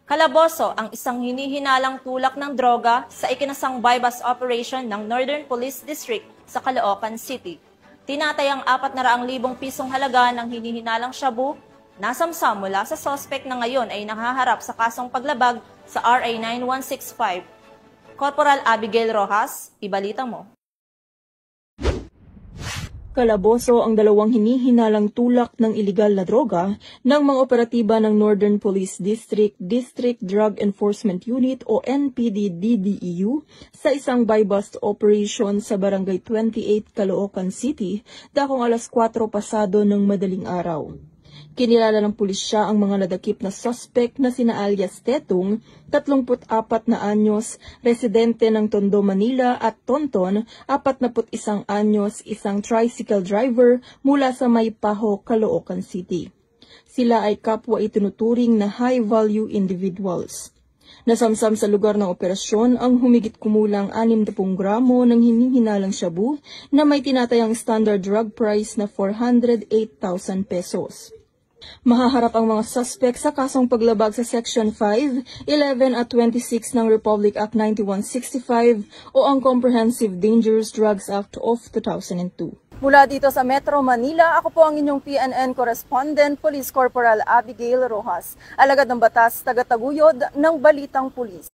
Kalaboso ang isang hinihinalang tulak ng droga sa ikinasang bypass operation ng Northern Police District sa Caloocan City. Tinatayang 400,000 pisong halaga ng hinihinalang shabu nasamsam mula sa sospek na ngayon ay nakaharap sa kasong paglabag sa RA 9165. Corporal Abigail Rojas, ibalita mo. Kalaboso ang dalawang hinihinalang tulak ng iligal na droga ng mga operatiba ng Northern Police District District Drug Enforcement Unit o NPD-DDEU sa isang buy-bust operation sa Barangay 28, Caloocan City, dakong alas 4 pasado ng madaling araw. Kinilala ng pulisya ang mga nadakip na suspect na sina alias Tetong, 34 na anyos, residente ng Tondo, Manila at Tonton, 41 anyos, isang tricycle driver mula sa Maypaho, Caloocan City. Sila ay kapwa itinuturing na high-value individuals. Nasamsam sa lugar ng operasyon ang humigit kumulang 60 gramo ng hinihinalang shabu na may tinatayang standard drug price na 408,000 pesos. Mahaharap ang mga suspect sa kasong paglabag sa Section 5, 11 at 26 ng Republic Act 9165 o ang Comprehensive Dangerous Drugs Act of 2002. Mula dito sa Metro Manila, ako po ang inyong PNN Correspondent, Police Corporal Abigail Rojas, alagad ng batas, tagataguyod ng Balitang Pulis.